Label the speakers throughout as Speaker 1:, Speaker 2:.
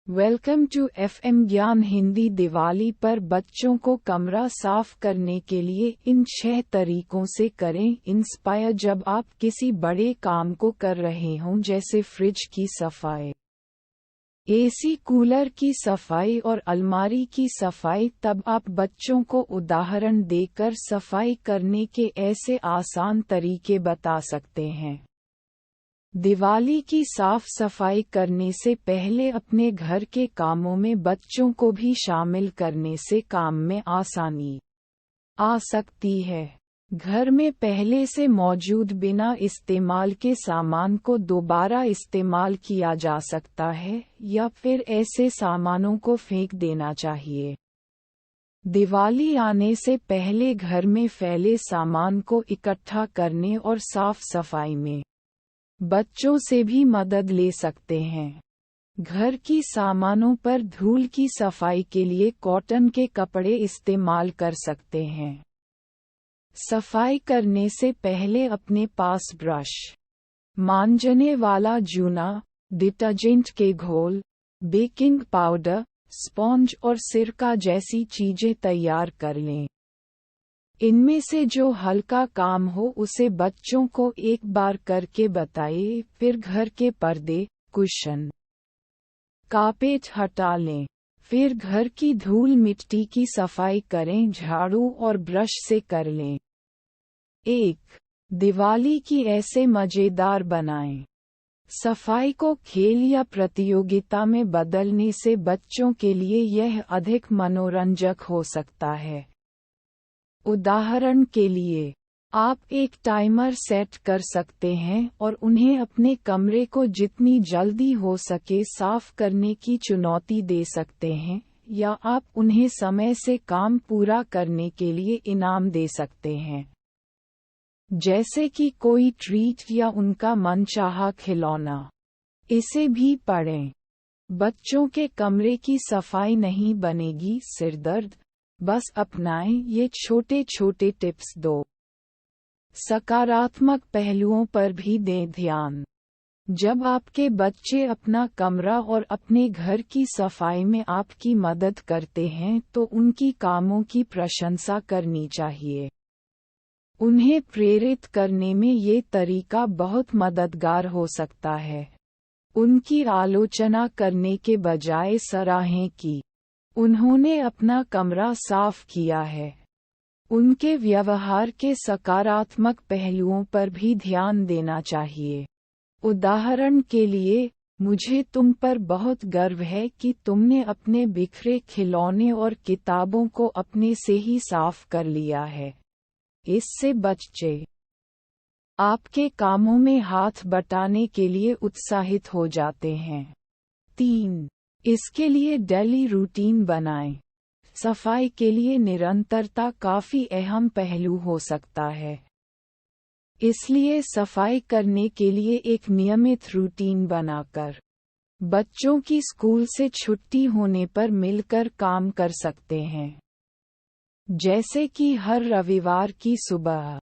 Speaker 1: Welcome to FM ज्ञान हिंदी। दिवाली पर बच्चों को कमरा साफ करने के लिए इन 6 तरीकों से करें इंस्पायर। जब आप किसी बड़े काम को कर रहे हों जैसे फ्रिज की सफाई, एसी कूलर की सफाई और अलमारी की सफाई, तब आप बच्चों को उदाहरण देकर सफाई करने के ऐसे आसान तरीके बता सकते हैं। दिवाली की साफ सफाई करने से पहले अपने घर के कामों में बच्चों को भी शामिल करने से काम में आसानी आ सकती है। घर में पहले से मौजूद बिना इस्तेमाल के सामान को दोबारा इस्तेमाल किया जा सकता है या फिर ऐसे सामानों को फेंक देना चाहिए। दिवाली आने से पहले घर में फैले सामान को इकट्ठा करने और साफ सफाई में बच्चों से भी मदद ले सकते हैं। घर की सामानों पर धूल की सफाई के लिए कॉटन के कपड़े इस्तेमाल कर सकते हैं। सफाई करने से पहले अपने पास ब्रश, मांजने वाला जूना, डिटर्जेंट के घोल, बेकिंग पाउडर, स्पॉन्ज और सिरका जैसी चीजें तैयार कर लें। इनमें से जो हल्का काम हो उसे बच्चों को एक बार करके बताइए। फिर घर के पर्दे, कुशन, कारपेट हटा लें। फिर घर की धूल मिट्टी की सफाई करें, झाड़ू और ब्रश से कर लें। 1. दिवाली की ऐसे मजेदार बनाएं। सफाई को खेल या प्रतियोगिता में बदलने से बच्चों के लिए यह अधिक मनोरंजक हो सकता है। उदाहरण के लिए, आप एक टाइमर सेट कर सकते हैं और उन्हें अपने कमरे को जितनी जल्दी हो सके साफ करने की चुनौती दे सकते हैं, या आप उन्हें समय से काम पूरा करने के लिए इनाम दे सकते हैं, जैसे कि कोई ट्रीट या उनका मनचाहा खिलौना। इसे भी पढ़ें। बच्चों के कमरे की सफाई नहीं बनेगी सिरदर्द, बस अपनाएं ये छोटे छोटे टिप्स। 2. सकारात्मक पहलुओं पर भी दें ध्यान। जब आपके बच्चे अपना कमरा और अपने घर की सफाई में आपकी मदद करते हैं तो उनकी कामों की प्रशंसा करनी चाहिए। उन्हें प्रेरित करने में ये तरीका बहुत मददगार हो सकता है। उनकी आलोचना करने के बजाय सराहें कि उन्होंने अपना कमरा साफ किया है। उनके व्यवहार के सकारात्मक पहलुओं पर भी ध्यान देना चाहिए। उदाहरण के लिए, मुझे तुम पर बहुत गर्व है कि तुमने अपने बिखरे खिलौने और किताबों को अपने से ही साफ कर लिया है। इससे बच्चे आपके कामों में हाथ बटाने के लिए उत्साहित हो जाते हैं। 3. इसके लिए डेली रूटीन बनाएं। सफाई के लिए निरंतरता काफी अहम पहलू हो सकता है। इसलिए सफाई करने के लिए एक नियमित रूटीन बनाकर बच्चों की स्कूल से छुट्टी होने पर मिलकर काम कर सकते हैं। जैसे कि हर रविवार की सुबह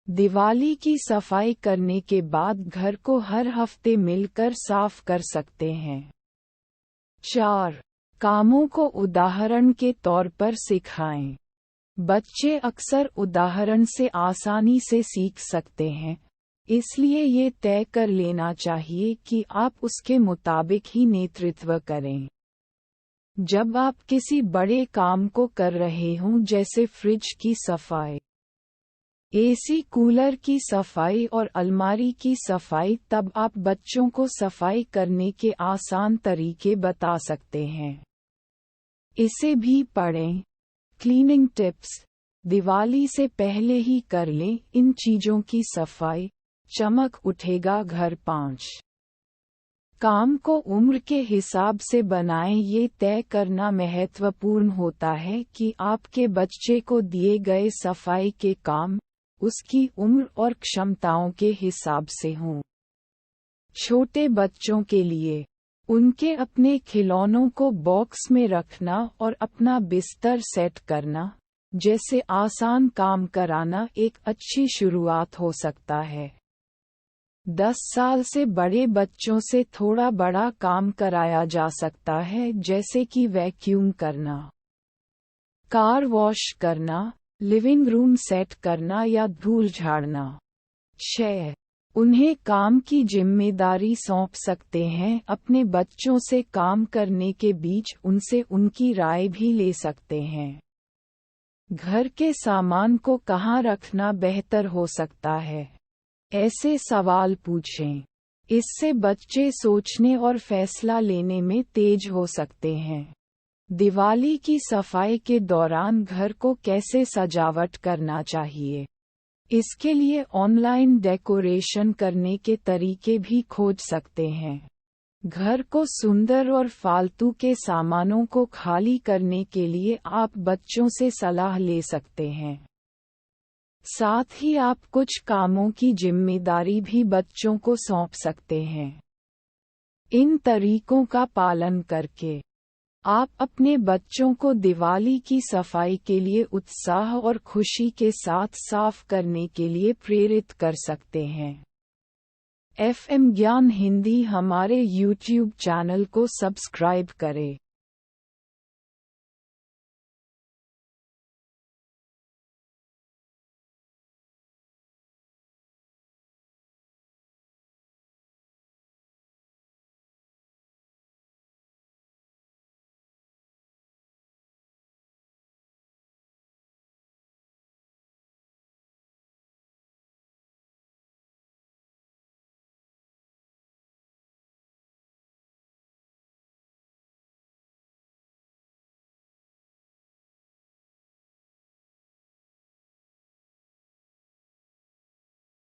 Speaker 1: दिवाली की सफाई करने के बाद घर को हर हफ्ते मिलकर साफ कर सकते हैं। 4. कामों को उदाहरण के तौर पर सिखाएं। बच्चे अक्सर उदाहरण से आसानी से सीख सकते हैं, इसलिए ये तय कर लेना चाहिए कि आप उसके मुताबिक ही नेतृत्व करें। जब आप किसी बड़े काम को कर रहे हों जैसे फ्रिज की सफाई, एसी कूलर की सफाई और अलमारी की सफाई, तब आप बच्चों को सफाई करने के आसान तरीके बता सकते हैं। इसे भी पढ़ें। Cleaning tips. दिवाली से पहले ही कर लें इन चीजों की सफाई, चमक उठेगा घर। 5. काम को उम्र के हिसाब से बनाएं। ये तय करना महत्वपूर्ण होता है कि आपके बच्चे को दिए गए सफाई के काम उसकी उम्र और क्षमताओं के हिसाब से हों। छोटे बच्चों के लिए उनके अपने खिलौनों को बॉक्स में रखना और अपना बिस्तर सेट करना जैसे आसान काम कराना एक अच्छी शुरुआत हो सकता है। 10 साल से बड़े बच्चों से थोड़ा बड़ा काम कराया जा सकता है, जैसे कि वैक्यूम करना, कार वॉश करना, लिविंग रूम सेट करना या धूल झाड़ना। 6. उन्हें काम की जिम्मेदारी सौंप सकते हैं। अपने बच्चों से काम करने के बीच उनसे उनकी राय भी ले सकते हैं। घर के सामान को कहाँ रखना बेहतर हो सकता है? ऐसे सवाल पूछें। इससे बच्चे सोचने और फैसला लेने में तेज हो सकते हैं। दिवाली की सफाई के दौरान घर को कैसे सजावट करना चाहिए? इसके लिए ऑनलाइन डेकोरेशन करने के तरीके भी खोज सकते हैं। घर को सुंदर और फालतू के सामानों को खाली करने के लिए आप बच्चों से सलाह ले सकते हैं। साथ ही आप कुछ कामों की जिम्मेदारी भी बच्चों को सौंप सकते हैं। इन तरीकों का पालन करके आप अपने बच्चों को दिवाली की सफाई के लिए उत्साह और खुशी के साथ साफ करने के लिए प्रेरित कर सकते हैं। FM ज्ञान हिंदी हमारे YouTube चैनल को सब्सक्राइब करें।